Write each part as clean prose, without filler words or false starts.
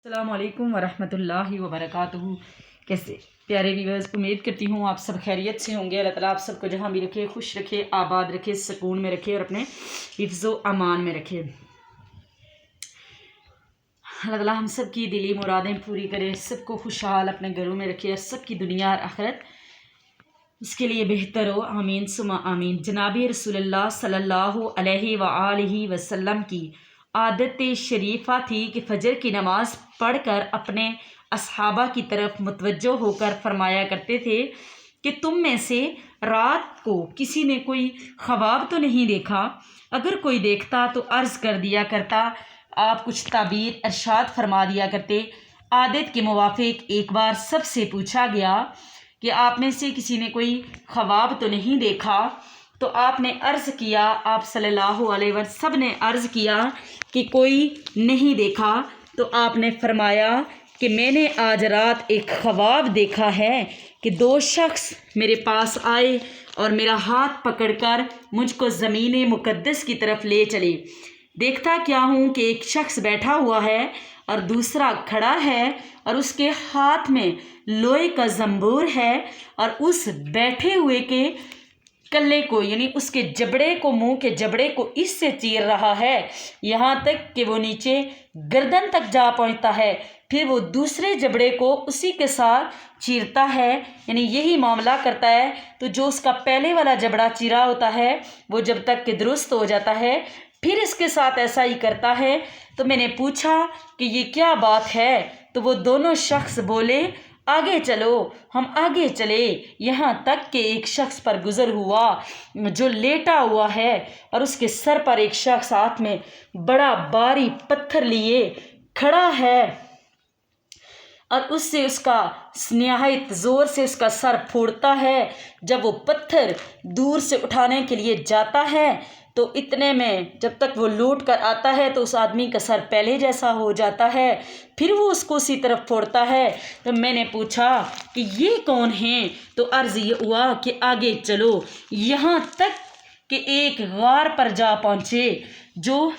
अस्सलाम वालेकुम वरहमतुल्लाहि वबरकातुहू। कैसे प्यारे व्यूअर्स, उम्मीद करती हूँ आप सब खैरियत से होंगे। अल्लाह ताला आप सबको जहाँ भी रखे, खुश रखे, आबाद रखे, सुकून में रखे और अपने हिफ्ज़ो अमान में रखे। अल्लाह ताला हम सब की दिली मुरादें पूरी करे, सबको खुशहाल अपने घरों में रखे और सबकी दुनिया और आखिरत उसके लिए बेहतर हो। आमीन सुमा आमीन। जनाबी रसूलुल्लाह सल्लल्लाहु अलैहि वआलिहि वसल्लम की आदत शरीफा थी कि फजर की नमाज पढ़कर अपने असहाबा की तरफ मुतवज्जो होकर फरमाया करते थे कि तुम में से रात को किसी ने कोई ख्वाब तो नहीं देखा? अगर कोई देखता तो अर्ज़ कर दिया करता। आप कुछ ताबीर इरशाद फरमा दिया करते। आदत के मुवाफिक एक बार सबसे पूछा गया कि आप में से किसी ने कोई ख्वाब तो नहीं देखा? तो आपने अर्ज़ किया, आप सल्लल्लाहु अलैहि वसल्लम सब ने अर्ज़ किया कि कोई नहीं देखा। तो आपने फरमाया कि मैंने आज रात एक ख्वाब देखा है कि दो शख्स मेरे पास आए और मेरा हाथ पकड़कर मुझको ज़मीन मुक़द्दस की तरफ ले चले। देखता क्या हूँ कि एक शख्स बैठा हुआ है और दूसरा खड़ा है और उसके हाथ में लोहे का ज़ंबूर है और उस बैठे हुए के कल्ले को यानी उसके जबड़े को, मुंह के जबड़े को इससे चीर रहा है यहाँ तक कि वो नीचे गर्दन तक जा पहुँचता है। फिर वो दूसरे जबड़े को उसी के साथ चीरता है, यानी यही मामला करता है। तो जो उसका पहले वाला जबड़ा चीरा होता है वो जब तक कि दुरुस्त हो जाता है फिर इसके साथ ऐसा ही करता है। तो मैंने पूछा कि ये क्या बात है? तो वो दोनों शख्स बोले, आगे चलो। हम आगे चले, यहाँ तक कि एक शख्स पर गुजर हुआ जो लेटा हुआ है और उसके सर पर एक शख्स हाथ में बड़ा भारी पत्थर लिए खड़ा है और उससे उसका निहायत ज़ोर से उसका सर फोड़ता है। जब वो पत्थर दूर से उठाने के लिए जाता है तो इतने में जब तक वो लौट कर आता है तो उस आदमी का सर पहले जैसा हो जाता है। फिर वो उसको उसी तरफ फोड़ता है। तो मैंने पूछा कि ये कौन है? तो अर्ज़ ये हुआ कि आगे चलो, यहाँ तक कि एक गार पर जा पहुँचे जो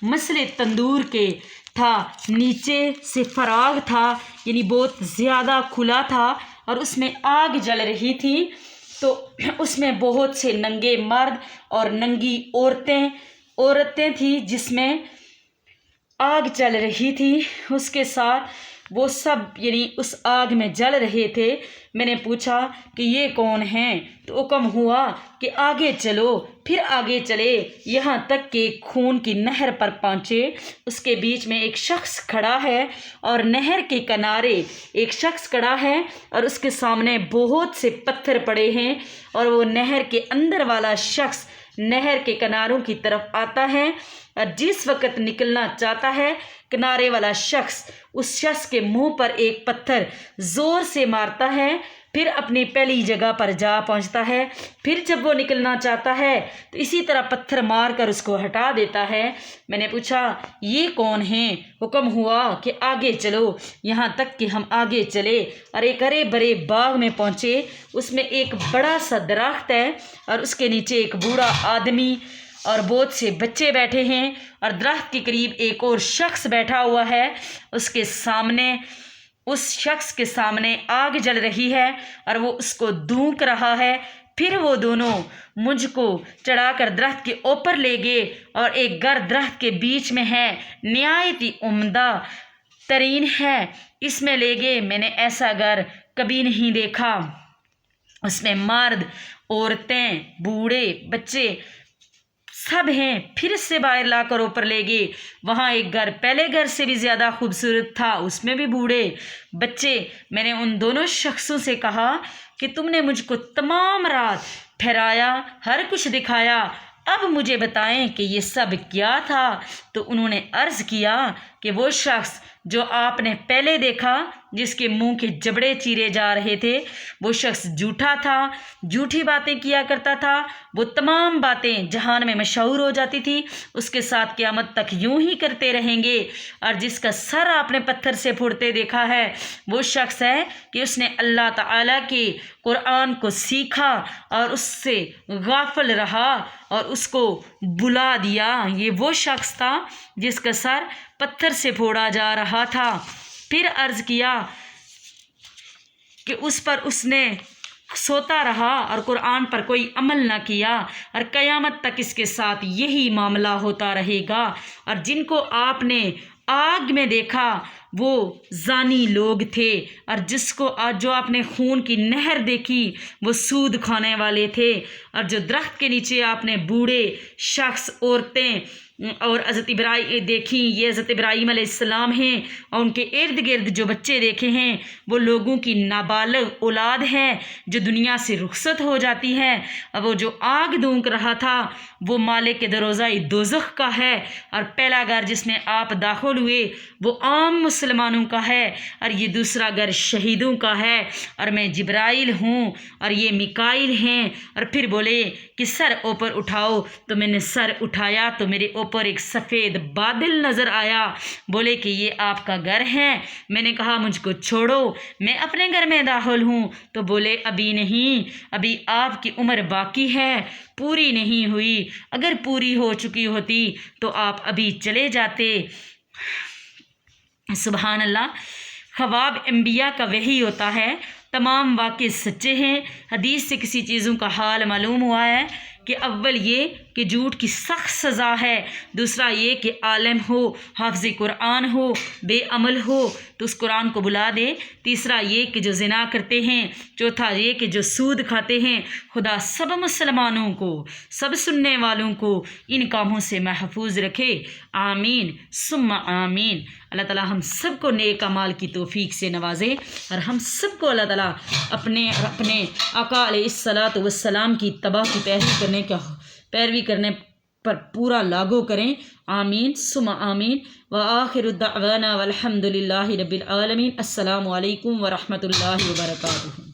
मसले तंदूर के था, नीचे से फराग था, यानी बहुत ज़्यादा खुला था और उसमें आग जल रही थी। तो उसमें बहुत से नंगे मर्द और नंगी औरतें थी जिसमें आग जल रही थी। उसके साथ वो सब यानी उस आग में जल रहे थे। मैंने पूछा कि ये कौन हैं? तो हुक्म हुआ कि आगे चलो। फिर आगे चले, यहाँ तक कि खून की नहर पर पहुँचे। उसके बीच में एक शख्स खड़ा है और नहर के किनारे एक शख्स खड़ा है और उसके सामने बहुत से पत्थर पड़े हैं और वो नहर के अंदर वाला शख्स नहर के किनारों की तरफ आता है और जिस वक़्त निकलना चाहता है किनारे वाला शख्स उस शख्स के मुंह पर एक पत्थर ज़ोर से मारता है, फिर अपनी पहली जगह पर जा पहुंचता है। फिर जब वो निकलना चाहता है तो इसी तरह पत्थर मार कर उसको हटा देता है। मैंने पूछा ये कौन हैं? हुक्म हुआ कि आगे चलो। यहाँ तक कि हम आगे चले और एक हरे भरे बाग में पहुँचे। उसमें एक बड़ा सा दरख्त है और उसके नीचे एक बूढ़ा आदमी और बहुत से बच्चे बैठे हैं और दरख्त के करीब एक और शख्स बैठा हुआ है। उसके सामने उस शख्स के सामने आग जल रही है और वो उसको धूक रहा है। फिर वो दोनों मुझको चढ़ाकर दरख्त के ऊपर ले गए और एक घर दरख्त के बीच में है, निहायत ही उम्दा तरीन है, इसमें ले गए। मैंने ऐसा घर कभी नहीं देखा। उसमें मर्द, औरतें, बूढ़े, बच्चे सब हैं। फिर से बाहर लाकर ऊपर ले गए। वहाँ एक घर पहले घर से भी ज़्यादा खूबसूरत था, उसमें भी बूढ़े, बच्चे। मैंने उन दोनों शख्सों से कहा कि तुमने मुझको तमाम रात ठहराया, हर कुछ दिखाया, अब मुझे बताएं कि ये सब क्या था? तो उन्होंने अर्ज़ किया कि वो शख्स जो आपने पहले देखा जिसके मुंह के जबड़े चीरे जा रहे थे वो शख्स झूठा था, झूठी बातें किया करता था। वो तमाम बातें जहान में मशहूर हो जाती थी, उसके साथ क़यामत तक यूं ही करते रहेंगे। और जिसका सर आपने पत्थर से फोड़ते देखा है वो शख्स है कि उसने अल्लाह ताला के कुरान को सीखा और उससे गाफिल रहा और उसको बुला दिया। ये वो शख्स था جس کا سر پتھر سے پھوڑا جا رہا تھا۔ پھر عرض کیا کہ اس پر اس نے سوتا رہا اور قرآن پر کوئی عمل نہ کیا، اور قیامت تک اس کے ساتھ یہی معاملہ ہوتا رہے گا۔ اور جن کو آپ نے آگ میں دیکھا وہ زانی لوگ تھے، اور جو آپ نے خون کی نہر دیکھی وہ سود کھانے والے تھے، اور جو درخت کے نیچے آپ نے بوڑھے شخص، عورتیں اور حضرت ابراہیم دیکھیں، یہ حضرت ابراہیم علیہ السلام ہیں، اور ان کے ارد گرد جو بچے دیکھے ہیں وہ لوگوں کی نابالغ اولاد ہے جو دنیا سے رخصت ہو جاتی ہے۔ اور وہ جو آگ دونک رہا تھا وہ مالک دروازہ دوزخ کا ہے، اور پہلا گھر جس میں آپ داخل ہوئے وہ عام مسلمانوں کا ہے، اور یہ دوسرا گھر شہیدوں کا ہے، اور میں جبرائیل ہوں اور یہ میکائیل ہیں۔ اور پھر بولے کہ سر اوپر اٹھاؤ، تو میں نے سر اٹھایا تو میرے اوپر ایک سفید بادل نظر آیا۔ بولے کہ یہ آپ کا گھر ہے۔ میں نے کہا مجھ کو چھوڑو، میں اپنے گھر میں داخل ہوں۔ تو بولے ابھی نہیں، ابھی آپ کی عمر باقی ہے، پوری نہیں ہوئی، اگر پوری ہو چکی ہوتی تو آپ ابھی چلے جاتے۔ سبحان اللہ۔ خواب انبیاء کا وحی ہوتا ہے، تمام واقع سچے ہیں۔ حدیث سے کسی چیزوں کا حال معلوم ہوا ہے کہ اول یہ کہ جھوٹ کی سخت سزا ہے، دوسرا یہ کہ عالم ہو، حافظ قرآن ہو، بے عمل ہو تو اس قرآن کو بلا دے، تیسرا یہ کہ جو زنا کرتے ہیں، چوتھا یہ کہ جو سود کھاتے ہیں۔ خدا سب مسلمانوں کو، سب سننے والوں کو ان کاموں سے محفوظ رکھے، آمین ثم آمین۔ اللہ تعالیٰ ہم سب کو نیک اعمال کی توفیق سے نوازے، اور ہم سب کو اللہ تعالیٰ اپنے آقا علیہ الصلاۃ والسلام کی اتباع کی پیروی کرنے پر پورا لاگو کریں، آمین ثم آمین۔ وآخر دعوانا والحمد للہ رب العالمین۔ السلام علیکم ورحمۃ اللہ وبرکاتہ۔